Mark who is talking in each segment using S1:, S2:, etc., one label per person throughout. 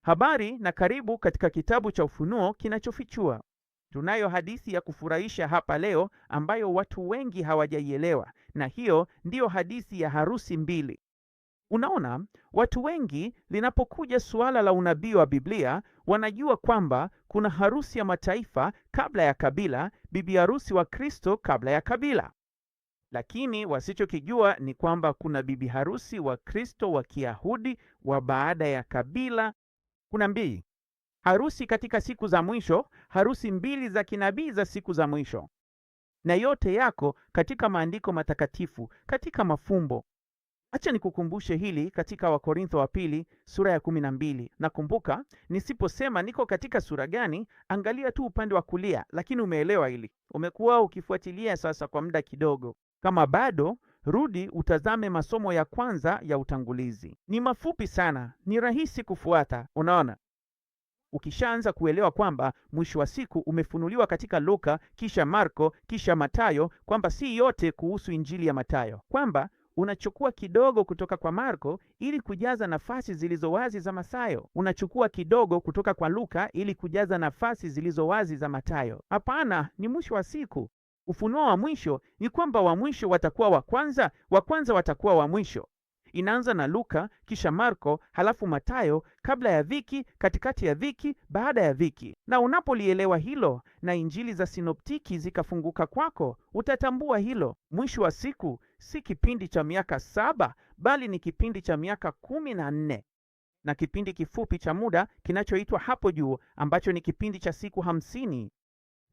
S1: Habari na karibu katika kitabu cha Ufunuo kinachofichua. Tunayo hadithi ya kufurahisha hapa leo ambayo watu wengi hawajaielewa, na hiyo ndiyo hadithi ya harusi mbili. Unaona, watu wengi linapokuja suala la unabii wa Biblia, wanajua kwamba kuna harusi ya mataifa kabla ya kabila, bibi harusi wa Kristo kabla ya kabila. Lakini wasichokijua ni kwamba kuna bibi harusi wa Kristo wa Kiyahudi wa baada ya kabila. Kuna mbili harusi katika siku za mwisho, harusi mbili za kinabii za siku za mwisho, na yote yako katika maandiko matakatifu, katika mafumbo. Acha nikukumbushe hili katika Wakorintho wa pili sura ya 12. Nakumbuka nisiposema niko katika sura gani, angalia tu upande wa kulia, lakini umeelewa hili. Umekuwa ukifuatilia sasa kwa muda kidogo. Kama bado, rudi utazame masomo ya kwanza ya utangulizi. Ni mafupi sana, ni rahisi kufuata. Unaona, ukishaanza kuelewa kwamba mwisho wa siku umefunuliwa katika Luka, kisha Marko, kisha Matayo, kwamba si yote kuhusu injili ya Matayo, kwamba unachukua kidogo kutoka kwa Marko ili kujaza nafasi zilizo wazi za Mathayo, unachukua kidogo kutoka kwa Luka ili kujaza nafasi zilizo wazi za Matayo. Hapana, ni mwisho wa siku. Ufunuo wa mwisho ni kwamba wa mwisho watakuwa wa kwanza, wa kwanza watakuwa wa mwisho. Inaanza na Luka, kisha Marko, halafu Matayo, kabla ya dhiki, katikati ya dhiki, baada ya dhiki. Na unapolielewa hilo na injili za sinoptiki zikafunguka kwako, utatambua hilo. Mwisho wa siku si kipindi cha miaka 7, bali ni kipindi cha miaka 14 na kipindi kifupi cha muda kinachoitwa hapo juu, ambacho ni kipindi cha siku 50.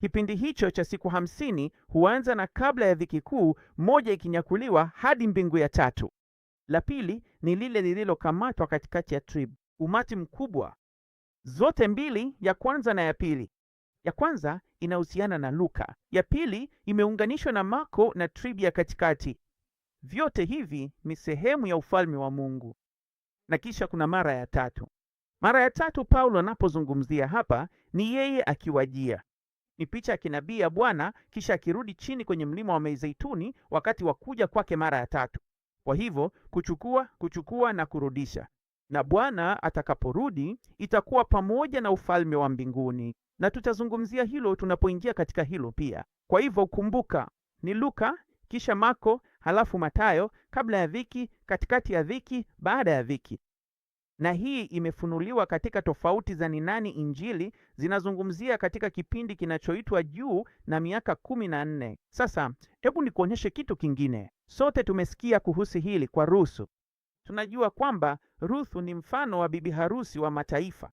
S1: Kipindi hicho cha siku 50 huanza na kabla ya dhiki kuu moja ikinyakuliwa hadi mbingu ya tatu. La pili ni lile lililokamatwa katikati ya tribu, umati mkubwa. Zote mbili, ya kwanza na ya pili. Ya kwanza inahusiana na Luka, ya pili imeunganishwa na Marko na tribu ya katikati. Vyote hivi ni sehemu ya ufalme wa Mungu. Na kisha kuna mara ya tatu. Mara ya tatu Paulo anapozungumzia hapa ni yeye akiwajia. Ni picha ya kinabii ya Bwana kisha akirudi chini kwenye mlima wa Mizeituni wakati wa kuja kwake mara ya tatu. Kwa hivyo kuchukua na kurudisha. Na Bwana atakaporudi itakuwa pamoja na ufalme wa mbinguni, na tutazungumzia hilo tunapoingia katika hilo pia. Kwa hivyo kumbuka, ni Luka, kisha Marko, halafu Matayo, kabla ya dhiki, katikati ya dhiki, baada ya dhiki. Na hii imefunuliwa katika tofauti za ni nani injili zinazungumzia katika kipindi kinachoitwa juu na miaka 14. Sasa hebu nikuonyeshe kitu kingine. Sote tumesikia kuhusu hili kwa Ruthu. Tunajua kwamba Ruthu ni mfano wa bibi harusi wa mataifa.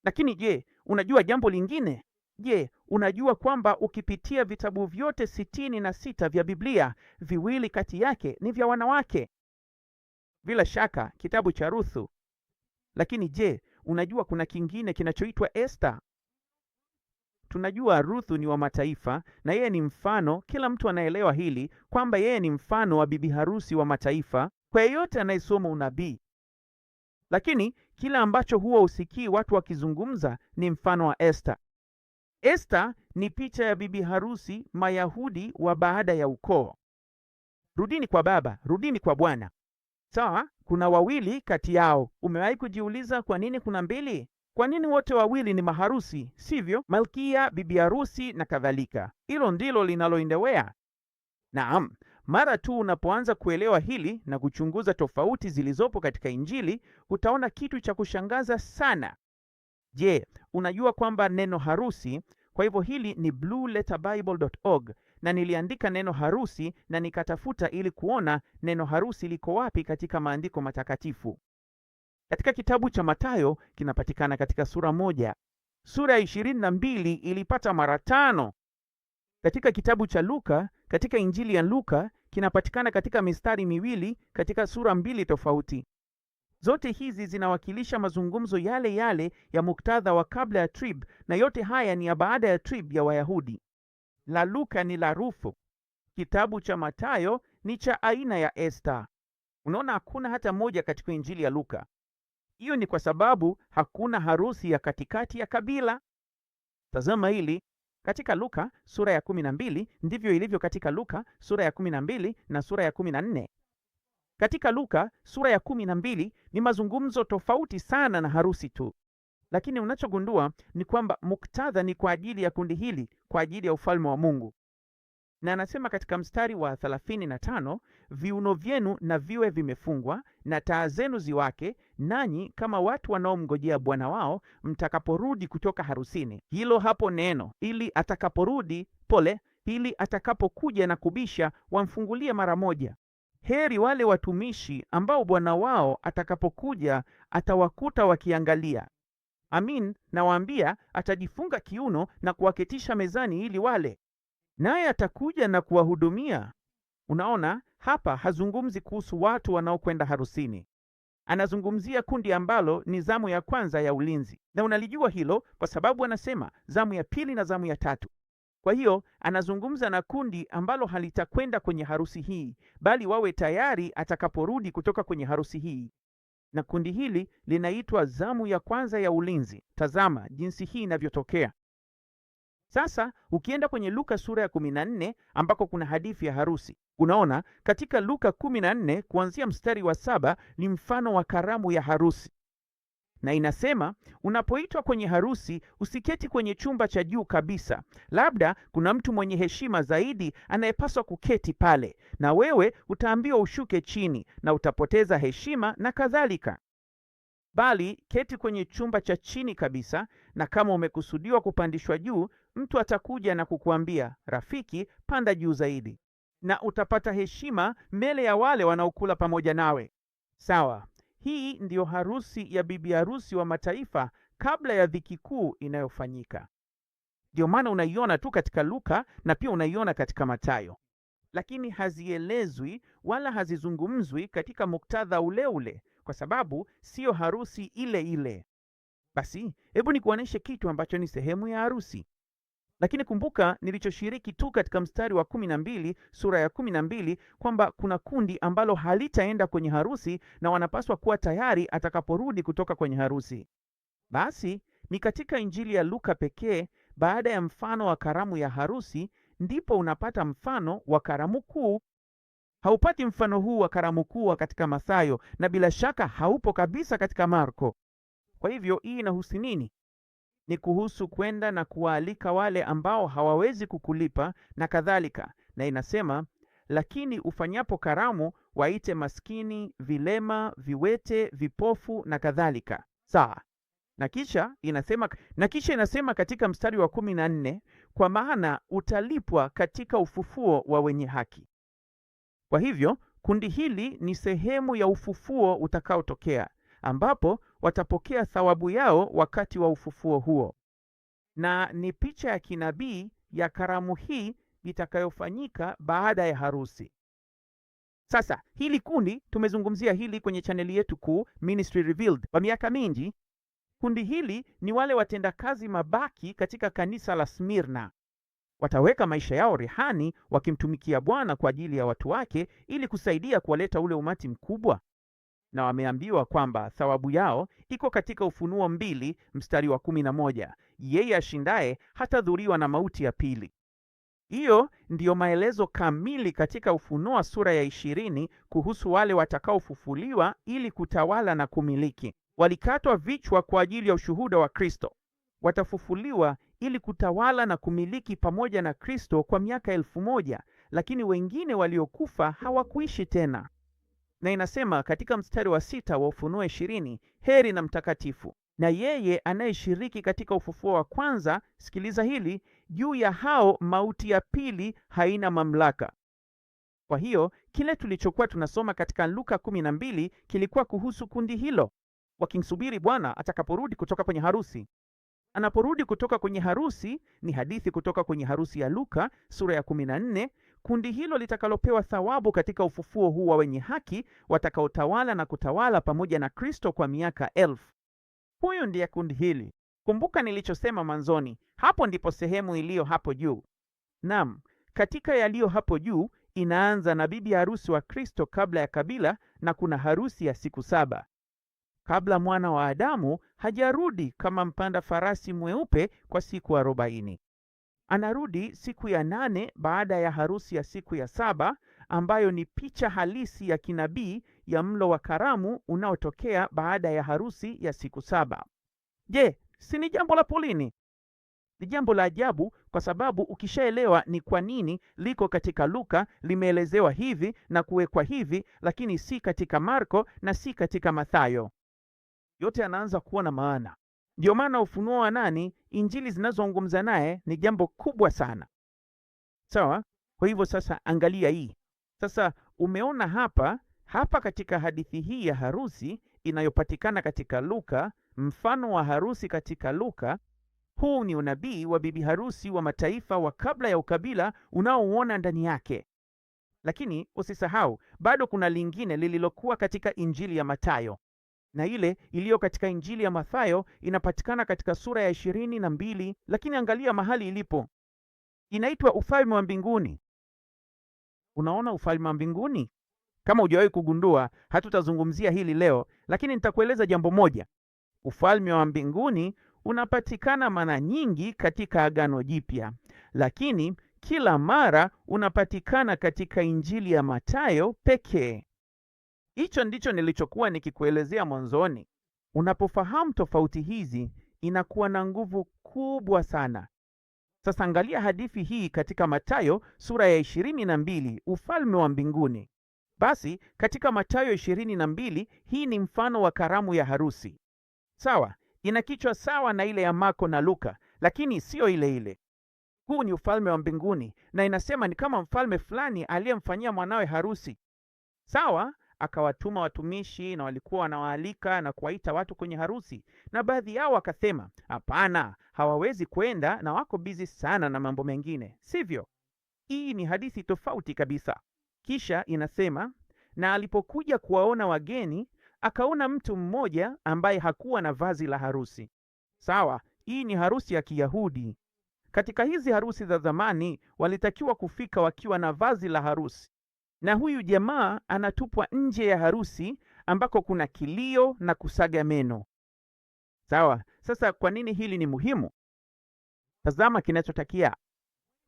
S1: Lakini je, unajua jambo lingine? Je, unajua kwamba ukipitia vitabu vyote 66 vya Biblia, viwili kati yake ni vya wanawake? Bila shaka kitabu cha Ruthu. Lakini je, unajua kuna kingine kinachoitwa Esta? Tunajua Ruthu ni wa mataifa na yeye ni mfano. Kila mtu anaelewa hili kwamba yeye ni mfano wa bibi harusi wa mataifa kwa yeyote anayesoma unabii. Lakini kila ambacho huwa usikii watu wakizungumza ni mfano wa Esta. Esta ni picha ya bibi harusi Mayahudi wa baada ya ukoo. Rudini kwa Baba, rudini kwa Bwana. Sawa, kuna wawili kati yao. Umewahi kujiuliza kwa nini kuna mbili? Kwa nini wote wawili ni maharusi, sivyo? Malkia, bibi harusi na kadhalika. Hilo ndilo linaloendewea. Naam, mara tu unapoanza kuelewa hili na kuchunguza tofauti zilizopo katika Injili, utaona kitu cha kushangaza sana. Je, unajua kwamba neno harusi, kwa hivyo hili ni blueletterbible.org, na niliandika neno harusi na nikatafuta ili kuona neno harusi liko wapi katika maandiko matakatifu. Katika kitabu cha Matayo kinapatikana katika sura 1. Sura ya 22 ilipata mara 5. Katika kitabu cha Luka, katika Injili ya Luka kinapatikana katika mistari 2 katika sura 2 tofauti. Zote hizi zinawakilisha mazungumzo yale yale ya muktadha wa kabla ya trib, na yote haya ni ya baada ya trib ya Wayahudi. La Luka ni la Ruthu. Kitabu cha Matayo ni cha aina ya Esta. Unaona, hakuna hata moja katika Injili ya Luka. Hiyo ni kwa sababu hakuna harusi ya katikati ya kabila. Tazama hili katika Luka sura ya 12, ndivyo ilivyo katika Luka sura ya 12 na sura ya 14. Katika Luka sura ya 12 ni mazungumzo tofauti sana na harusi tu, lakini unachogundua ni kwamba muktadha ni kwa ajili ya kundi hili, kwa ajili ya ufalme wa Mungu. Na anasema katika mstari wa 35, viuno vyenu na viwe vimefungwa na taa zenu ziwake, nanyi kama watu wanaomngojea bwana wao mtakaporudi kutoka harusini. Hilo hapo neno ili atakaporudi, ili atakapokuja na kubisha wamfungulie mara moja. Heri wale watumishi ambao bwana wao atakapokuja atawakuta wakiangalia. Amin, nawaambia, atajifunga kiuno na kuwaketisha mezani ili wale, naye atakuja na kuwahudumia. Unaona, hapa hazungumzi kuhusu watu wanaokwenda harusini. Anazungumzia kundi ambalo ni zamu ya kwanza ya ulinzi, na unalijua hilo kwa sababu anasema zamu ya pili na zamu ya tatu. Kwa hiyo anazungumza na kundi ambalo halitakwenda kwenye harusi hii, bali wawe tayari atakaporudi kutoka kwenye harusi hii. Na kundi hili linaitwa zamu ya kwanza ya ulinzi. Tazama jinsi hii inavyotokea. Sasa ukienda kwenye Luka sura ya 14 ambako kuna hadithi ya harusi, unaona katika Luka 14 kuanzia mstari wa 7 ni mfano wa karamu ya harusi, na inasema, unapoitwa kwenye harusi usiketi kwenye chumba cha juu kabisa. Labda kuna mtu mwenye heshima zaidi anayepaswa kuketi pale, na wewe utaambiwa ushuke chini na utapoteza heshima na kadhalika. Bali keti kwenye chumba cha chini kabisa, na kama umekusudiwa kupandishwa juu, mtu atakuja na kukuambia, rafiki, panda juu zaidi, na utapata heshima mbele ya wale wanaokula pamoja nawe. Sawa, hii ndiyo harusi ya bibi harusi wa mataifa kabla ya dhiki kuu inayofanyika. Ndio maana unaiona tu katika Luka na pia unaiona katika Mathayo, lakini hazielezwi wala hazizungumzwi katika muktadha ule ule, kwa sababu siyo harusi ile ile. Basi hebu nikuoneshe kitu ambacho ni sehemu ya harusi. Lakini kumbuka nilichoshiriki tu katika mstari wa 12 sura ya 12 kwamba kuna kundi ambalo halitaenda kwenye harusi na wanapaswa kuwa tayari atakaporudi kutoka kwenye harusi. Basi ni katika Injili ya Luka pekee, baada ya mfano wa karamu ya harusi, ndipo unapata mfano wa karamu kuu. Haupati mfano huu wa karamu kuu katika Mathayo, na bila shaka haupo kabisa katika Marko. Kwa hivyo hii inahusu nini? Ni kuhusu kwenda na kuwaalika wale ambao hawawezi kukulipa na kadhalika. Na inasema, lakini ufanyapo karamu waite maskini, vilema, viwete, vipofu na kadhalika. Sawa. Na kisha inasema katika mstari wa 14, kwa maana utalipwa katika ufufuo wa wenye haki. Kwa hivyo kundi hili ni sehemu ya ufufuo utakaotokea, ambapo watapokea thawabu yao wakati wa ufufuo huo, na ni picha ya kinabii ya karamu hii itakayofanyika baada ya harusi. Sasa hili kundi tumezungumzia hili kwenye chaneli yetu kuu Ministry Revealed kwa miaka mingi. Kundi hili ni wale watendakazi mabaki katika kanisa la Smirna. Wataweka maisha yao rehani wakimtumikia Bwana kwa ajili ya watu wake ili kusaidia kuwaleta ule umati mkubwa, na wameambiwa kwamba thawabu yao iko katika Ufunuo 2 mstari wa 11, yeye ashindaye hatadhuriwa na mauti ya pili. Hiyo ndiyo maelezo kamili katika Ufunuo sura ya 20 kuhusu wale watakaofufuliwa ili kutawala na kumiliki. Walikatwa vichwa kwa ajili ya ushuhuda wa Kristo. Watafufuliwa ili kutawala na kumiliki pamoja na Kristo kwa miaka 1000, lakini wengine waliokufa hawakuishi tena. Na inasema katika mstari wa 6 wa Ufunuo 20, heri na mtakatifu na yeye anayeshiriki katika ufufuo wa kwanza. Sikiliza hili, juu ya hao mauti ya pili haina mamlaka. Kwa hiyo kile tulichokuwa tunasoma katika Luka 12 kilikuwa kuhusu kundi hilo, wakimsubiri Bwana atakaporudi kutoka kwenye harusi. Anaporudi kutoka kwenye harusi ni hadithi kutoka kwenye harusi ya Luka sura ya 14. Kundi hilo litakalopewa thawabu katika ufufuo huu wa wenye haki, watakaotawala na kutawala pamoja na Kristo kwa miaka 1000. Huyu ndiye kundi hili. Kumbuka nilichosema mwanzoni, hapo ndipo sehemu iliyo hapo juu. Naam, katika yaliyo hapo juu inaanza na bibi harusi wa Kristo kabla ya kabila, na kuna harusi ya siku 7 kabla mwana wa Adamu hajarudi kama mpanda farasi mweupe kwa siku 40. Anarudi siku ya 8 baada ya harusi ya siku ya 7, ambayo ni picha halisi ya kinabii ya mlo wa karamu unaotokea baada ya harusi ya siku 7. Je, si ni jambo la polini? Ni jambo la ajabu, kwa sababu ukishaelewa ni kwa nini liko katika Luka limeelezewa hivi na kuwekwa hivi, lakini si katika Marko na si katika Mathayo, yote yanaanza kuwa na maana. Ndio maana ufunuo wa nani, injili zinazozungumza naye ni jambo kubwa sana. Sawa? Kwa hivyo sasa angalia hii. Sasa umeona hapa katika hadithi hii ya harusi inayopatikana katika Luka, mfano wa harusi katika Luka, huu ni unabii wa bibi harusi wa mataifa wa kabla ya ukabila unaouona ndani yake. Lakini usisahau, bado kuna lingine lililokuwa katika injili ya Mathayo, na ile iliyo katika injili ya Mathayo inapatikana katika sura ya 22, lakini angalia mahali ilipo. Inaitwa ufalme wa mbinguni. Unaona ufalme wa mbinguni? Kama hujawahi kugundua, hatutazungumzia hili leo, lakini nitakueleza jambo moja. Ufalme wa mbinguni unapatikana mara nyingi katika Agano Jipya, lakini kila mara unapatikana katika injili ya Mathayo pekee. Hicho ndicho nilichokuwa nikikuelezea mwanzoni. Unapofahamu tofauti hizi, inakuwa na nguvu kubwa sana. Sasa angalia hadithi hii katika Mathayo sura ya 22, ufalme wa mbinguni. Basi katika Mathayo 22, hii ni mfano wa karamu ya harusi. Sawa, ina kichwa sawa na ile ya Marko na Luka, lakini sio ile ile. Huu ni ufalme wa mbinguni, na inasema ni kama mfalme fulani aliyemfanyia mwanawe harusi. Sawa, akawatuma watumishi na walikuwa wanawaalika na kuwaita watu kwenye harusi, na baadhi yao wakasema, hapana, hawawezi kwenda na wako bizi sana na mambo mengine, sivyo? Hii ni hadithi tofauti kabisa. Kisha inasema, na alipokuja kuwaona wageni, akaona mtu mmoja ambaye hakuwa na vazi la harusi. Sawa, hii ni harusi ya Kiyahudi. Katika hizi harusi za zamani walitakiwa kufika wakiwa na vazi la harusi, na huyu jamaa anatupwa nje ya harusi ambako kuna kilio na kusaga meno. Sawa, sasa kwa nini hili ni muhimu? Tazama kinachotakia.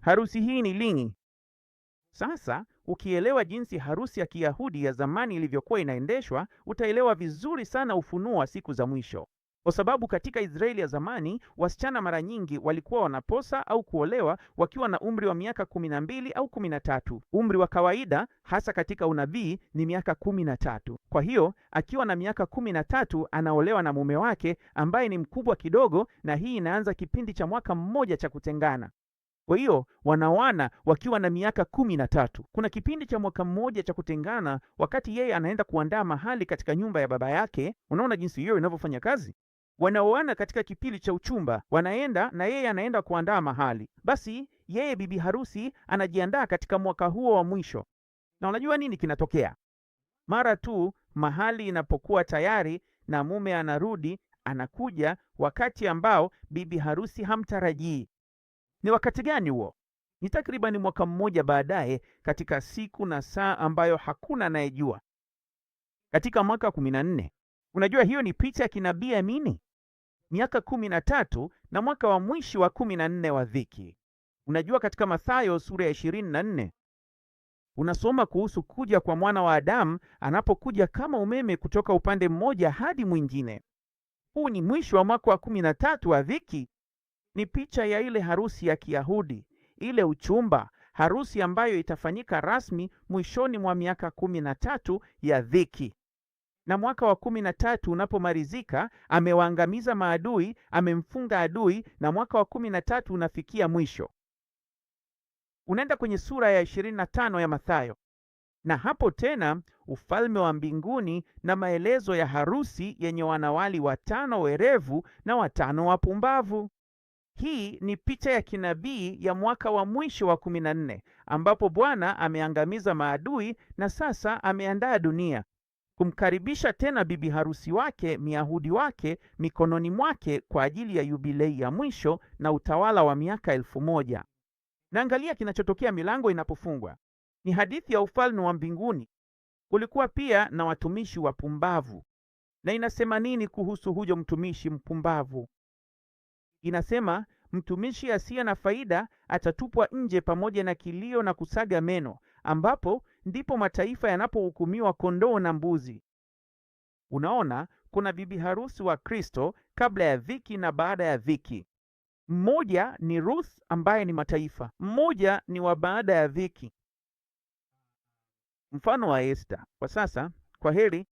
S1: Harusi hii ni lini? Sasa ukielewa jinsi harusi ya Kiyahudi ya zamani ilivyokuwa inaendeshwa, utaelewa vizuri sana ufunuo wa siku za mwisho. Kwa sababu katika Israeli ya zamani, wasichana mara nyingi walikuwa wanaposa au kuolewa wakiwa na umri wa miaka 12 au 13. Umri wa kawaida hasa katika unabii ni miaka 13. Kwa hiyo akiwa na miaka 13 anaolewa na mume wake ambaye ni mkubwa kidogo, na hii inaanza kipindi cha mwaka mmoja cha kutengana. Kwa hiyo wanaoana wakiwa na miaka 13. Kuna kipindi cha mwaka mmoja cha kutengana wakati yeye anaenda kuandaa mahali katika nyumba ya baba yake. Unaona jinsi hiyo inavyofanya kazi? Wanaoana katika kipindi cha uchumba wanaenda na yeye anaenda kuandaa mahali. Basi yeye bibi harusi anajiandaa katika mwaka huo wa mwisho. Na unajua nini kinatokea? Mara tu mahali inapokuwa tayari na mume anarudi, anakuja wakati ambao bibi harusi hamtarajii. Ni wakati gani huo? Ni takriban mwaka mmoja baadaye, katika siku na saa ambayo hakuna anayejua, katika mwaka 14. Unajua hiyo ni picha ya kinabii amini. Miaka 13 na mwaka wa mwisho wa 14 wa dhiki. Unajua katika Mathayo sura ya 24 unasoma kuhusu kuja kwa mwana wa Adamu anapokuja kama umeme kutoka upande mmoja hadi mwingine. Huu ni mwisho wa mwaka wa 13 wa dhiki. Ni picha ya ile harusi ya Kiyahudi, ile uchumba, harusi ambayo itafanyika rasmi mwishoni mwa miaka 13 ya dhiki. Na mwaka wa 13 unapomalizika, amewaangamiza maadui, amemfunga adui, na mwaka wa 13 unafikia mwisho. Unaenda kwenye sura ya 25 ya Mathayo, na hapo tena ufalme wa mbinguni na maelezo ya harusi yenye wanawali 5 werevu na 5 wapumbavu. Hii ni picha ya kinabii ya mwaka wa mwisho wa 14 ambapo Bwana ameangamiza maadui na sasa ameandaa dunia kumkaribisha tena bibi harusi wake, Myahudi wake, mikononi mwake kwa ajili ya yubilei ya mwisho na utawala wa miaka 1000. Na angalia kinachotokea milango inapofungwa. Ni hadithi ya ufalme wa mbinguni. Kulikuwa pia na watumishi wapumbavu. Na inasema nini kuhusu huyo mtumishi mpumbavu? Inasema mtumishi asiye na faida atatupwa nje pamoja na kilio na kusaga meno, ambapo ndipo mataifa yanapohukumiwa kondoo na mbuzi. Unaona, kuna bibi harusi wa Kristo kabla ya dhiki na baada ya dhiki. Mmoja ni Ruth ambaye ni mataifa, mmoja ni wa baada ya dhiki, mfano wa Esta. Kwa sasa, kwa heri.